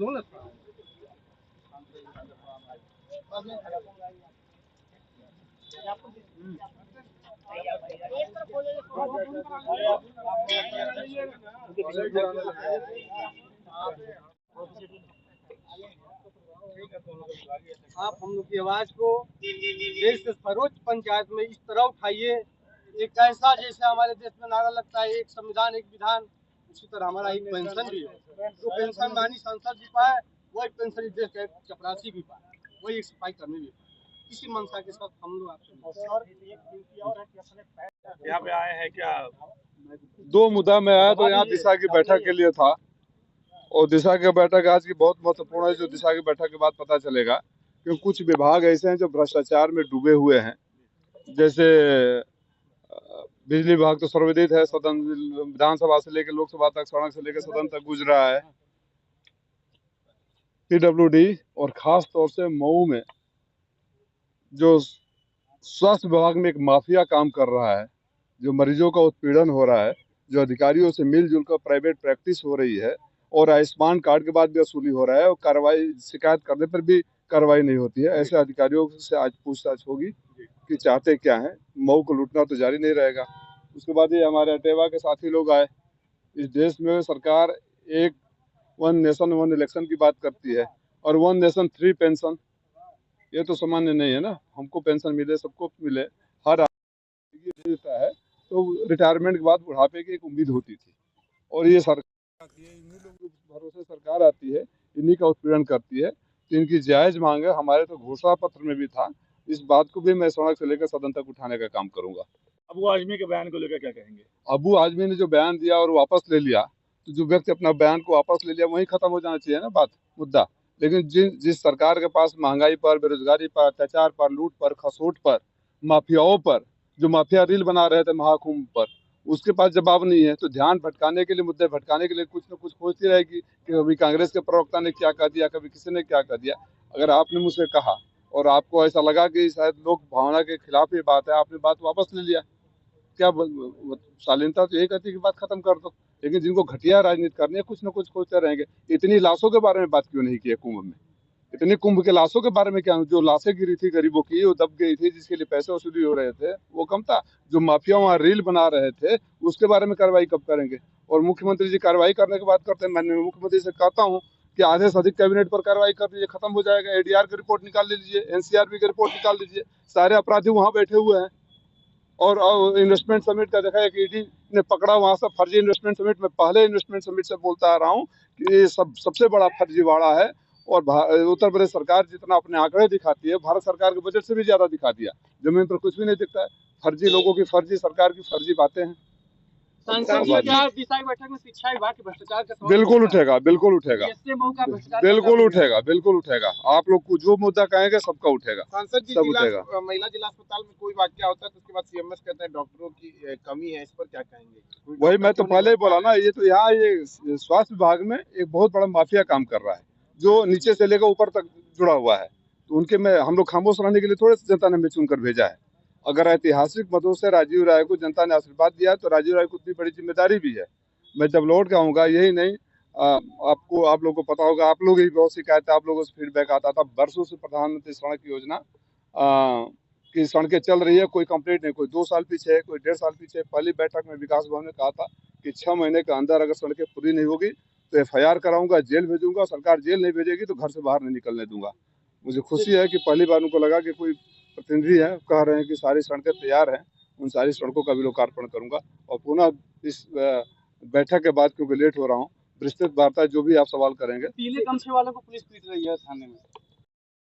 आप हम लोग की आवाज को देश के सर्वोच्च पंचायत में इस तरह उठाइए, एक ऐसा जैसे हमारे देश में नारा लगता है एक संविधान एक विधान, उसी तरह हमारा एक पेंशन भी है। जो पेंशन मानी सांसद भी पाए वही पेंशन इस देश के चपरासी भी पाए, वही एक सफाई कर्मी भी पाए। इसी मंशा के साथ हम लोग यहाँ पे आए हैं। क्या दो मुद्दा में आया तो यहाँ दिशा की बैठक के लिए था, और दिशा की बैठक आज की बहुत महत्वपूर्ण है। जो दिशा की बैठक के बाद पता चलेगा कि कुछ विभाग ऐसे हैं जो भ्रष्टाचार में डूबे हुए हैं। जैसे बिजली विभाग तो सर्वविदित है, सदन विधानसभा से लेकर लोकसभा तक, सड़क से लेकर सदन तक गुजरा है। पीडब्ल्यूडी और खास तौर से मऊ में जो स्वास्थ्य विभाग में एक माफिया काम कर रहा है, जो मरीजों का उत्पीड़न हो रहा है, जो अधिकारियों से मिलजुल कर प्राइवेट प्रैक्टिस हो रही है, और आयुष्मान कार्ड के बाद भी वसूली हो रहा है, और कार्रवाई शिकायत करने पर भी कार्रवाई नहीं होती है। ऐसे अधिकारियों से आज पूछताछ होगी कि चाहते क्या हैं। मऊ को लूटना तो जारी नहीं रहेगा। उसके बाद ये हमारे अटेवा के साथी लोग आए। इस देश में सरकार एक वन नेशन वन इलेक्शन की बात करती है, और वन नेशन थ्री पेंशन, ये तो सामान्य नहीं है ना। हमको पेंशन मिले, सबको मिले, हर आदमी देता है, तो रिटायरमेंट के बाद बुढ़ापे की एक उम्मीद होती थी। और ये सरकार आती है, इन्हीं लोगों के भरोसे सरकार आती है, इन्हीं का उत्पीड़न करती है। तो इनकी जायज मांग है, हमारे तो घोषणा पत्र में भी था। इस बात को भी मैं सड़क से लेकर सदन तक उठाने का काम करूंगा। अबू आजमी के बयान को लेकर क्या कहेंगे? अबू आजमी ने जो बयान दिया और वापस ले लिया, तो जो व्यक्ति अपना बयान को वापस ले लिया वहीं खत्म हो जाना चाहिए ना बात, मुद्दा। लेकिन जिस सरकार के पास महंगाई पर, बेरोजगारी पर, अत्याचार पर, लूट पर, खसोट पर, माफियाओं पर, जो माफिया रील बना रहे थे महाकुंभ पर, उसके पास जवाब नहीं है, तो ध्यान भटकाने के लिए, मुद्दे भटकाने के लिए कुछ न कुछ खोजती रहेगी कि कभी कांग्रेस के प्रवक्ता ने क्या कह दिया, कभी किसी ने क्या कह दिया। अगर आपने मुझसे कहा और आपको ऐसा लगा कि शायद लोक भावना के खिलाफ ये बात है, आपने बात वापस ले लिया, क्या शालीनता तो यही कहती है कि बात खत्म कर दो। लेकिन जिनको घटिया राजनीति करनी है, कुछ न कुछ खोजते रहेंगे। इतनी लाशों के बारे में बात क्यों नहीं की है कुंभ में? इतनी कुंभ के लाशों के बारे में क्या? जो लाशें गिरी थी गरीबों की, वो दब गई थी, जिसके लिए पैसे वसूली हो रहे थे, वो कम था? जो माफिया वहाँ रील बना रहे थे, उसके बारे में कार्रवाई कब करेंगे? और मुख्यमंत्री जी कार्रवाई करने की बात करते हैं। मैं मुख्यमंत्री से कहता हूँ कि आधे से अधिक कैबिनेट पर कार्रवाई कर लीजिए, खत्म हो जाएगा। एडीआर की रिपोर्ट निकाल लीजिए, एनसीआरबी की रिपोर्ट निकाल लीजिए। सारे अपराधी वहाँ बैठे हुए हैं। और इन्वेस्टमेंट समिट का देखा है कि ईडी ने पकड़ा वहां से फर्जी इन्वेस्टमेंट समिट में। पहले इन्वेस्टमेंट समिट से बोलता आ रहा हूँ कि ये सबसे बड़ा फर्जीवाड़ा है। और उत्तर प्रदेश सरकार जितना अपने आंकड़े दिखाती है, भारत सरकार के बजट से भी ज्यादा दिखा दिया। जमीन पर कुछ भी नहीं दिखता है। फर्जी लोगों की फर्जी, सरकार की फर्जी बातें हैं। बैठक में शिक्षा विभाग के भ्रष्टाचार का बिल्कुल उठेगा, बिल्कुल उठेगा, बिल्कुल उठेगा, बिल्कुल उठेगा। आप लोग को जो मुद्दा कहेंगे सबका उठेगा, सांसद जी। सब उठेगा। महिला जिला अस्पताल में कोई वाकया होता है तो उसके बाद सीएमएस कहते हैं डॉक्टरों की कमी है, इस पर क्या कहेंगे? वही मैं तो पहले ही बोला ना, ये तो यहाँ ये स्वास्थ्य विभाग में एक बहुत बड़ा माफिया काम कर रहा है, जो नीचे से लेकर ऊपर तक जुड़ा हुआ है। तो उनके में हम लोग खामोश रहने के लिए थोड़े जनता ने हमें चुनकर भेजा है। अगर ऐतिहासिक मतों से राजीव राय को जनता ने आशीर्वाद दिया, तो राजीव राय को उतनी बड़ी जिम्मेदारी भी है। मैं जब लौट के आऊंगा, यही नहीं, आपको, आप लोगों को पता होगा, आप लोग ही बहुत शिकायत, आप लोगों से फीडबैक आता था वर्षों से। प्रधानमंत्री सड़क योजना की सड़कें चल रही है, कोई कंप्लीट नहीं, कोई 2 साल पीछे है, कोई 1.5 साल पीछे है। पहली बैठक में विकास भवन ने कहा था कि 6 महीने के अंदर अगर सड़कें पूरी नहीं होगी तो एफआईआर कराऊंगा, जेल भेजूंगा। सरकार जेल नहीं भेजेगी तो घर से बाहर नहीं निकलने दूंगा। मुझे खुशी है कि पहली बार उनको लगा कि कोई प्रतिनिधि है, कह रहे हैं कि सारी सड़कें तैयार हैं। उन सारी सड़कों का भी लोकार्पण करूंगा। और पुनः इस बैठक के बाद, क्योंकि लेट हो रहा हूँ, विस्तृत वार्ता जो भी आप सवाल करेंगे। पीले गमछे वालों को पुलिस पीट रही है थाने में।